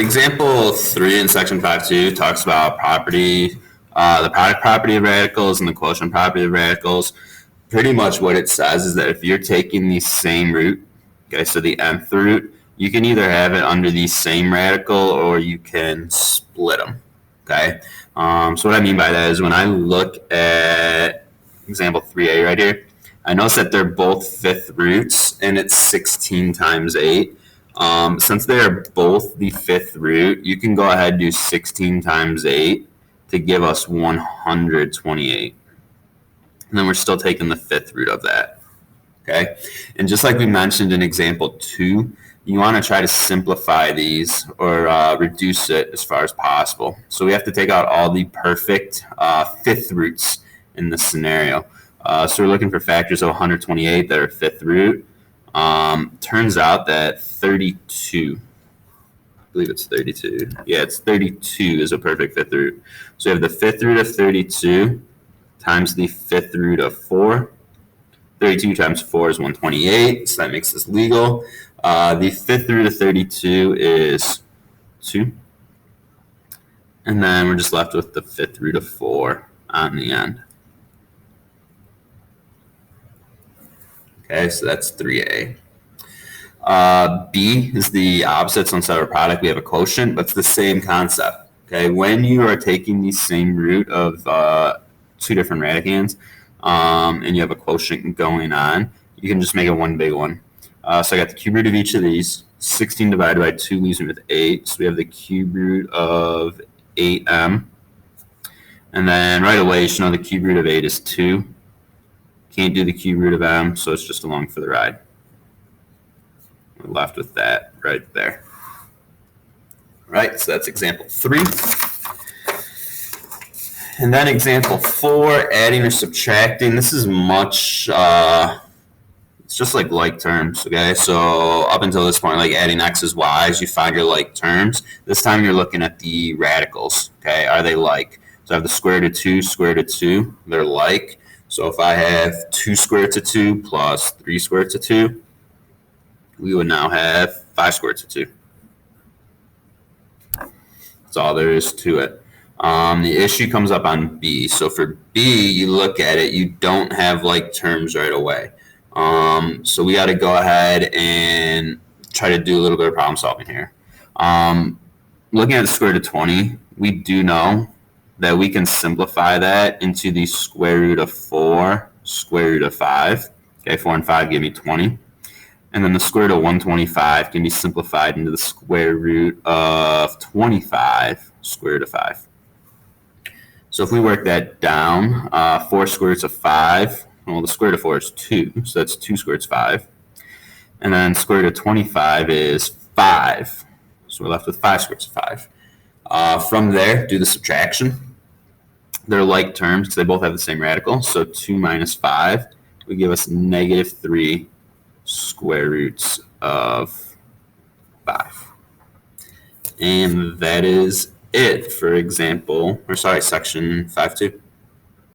example 3 in section 5.2 talks about the product property of radicals and the quotient property of radicals. Pretty much what it says is that if you're taking the same root, okay, so the nth root, you can either have it under the same radical or you can split them, okay? So what I mean by that is when I look at example 3a right here, I notice that they're both fifth roots and it's 16 times 8. Since they are both the fifth root, you can go ahead and do 16 times 8 to give us 128. And then we're still taking the fifth root of that, okay? And just like we mentioned in example 2, you want to try to simplify these or reduce it as far as possible. So we have to take out all the perfect fifth roots in this scenario. So we're looking for factors of 128 that are fifth root. Turns out that 32, I believe it's 32. Yeah, it's 32 is a perfect fifth root. So we have the fifth root of 32 times the fifth root of 4. 32 times 4 is 128, so that makes this legal. The fifth root of 32 is 2. And then we're just left with the fifth root of 4 on the end. Okay, so that's 3a. B is the opposite, so instead of a product, we have a quotient, but it's the same concept. Okay, when you are taking the same root of two different radicands, and you have a quotient going on, you can just make it one big one. So I got the cube root of each of these. 16 divided by 2 leaves me with 8. So we have the cube root of 8m. And then right away, you should know the cube root of 8 is 2. Can't do the cube root of m, so it's just along for the ride. We're left with that right there. All right, so that's example 3. And then example 4, adding or subtracting. This is much, it's just like terms, okay? So up until this point, like adding x's, y's, you find your like terms. This time you're looking at the radicals, okay? Are they like? So I have the square root of 2, square root of 2. They're like. So if I have 2 square roots of 2 plus 3 square roots of 2, we would now have 5 square roots of 2. That's all there is to it. The issue comes up on B. So for B, you look at it, you don't have like terms right away. So we got to go ahead and try to do a little bit of problem solving here. Looking at the square root of 20, we do know that we can simplify that into the square root of 4, square root of 5. Okay, 4 and 5 give me 20. And then the square root of 125 can be simplified into the square root of 25, square root of 5. So if we work that down, 4 square roots of 5, well, the square root of 4 is 2, so that's 2 square roots of 5. And then square root of 25 is 5, so we're left with 5 square roots of 5. From there, do the subtraction. They're like terms because they both have the same radical, so 2 minus 5 would give us negative 3 square roots of 5. And that is it for section 5.2.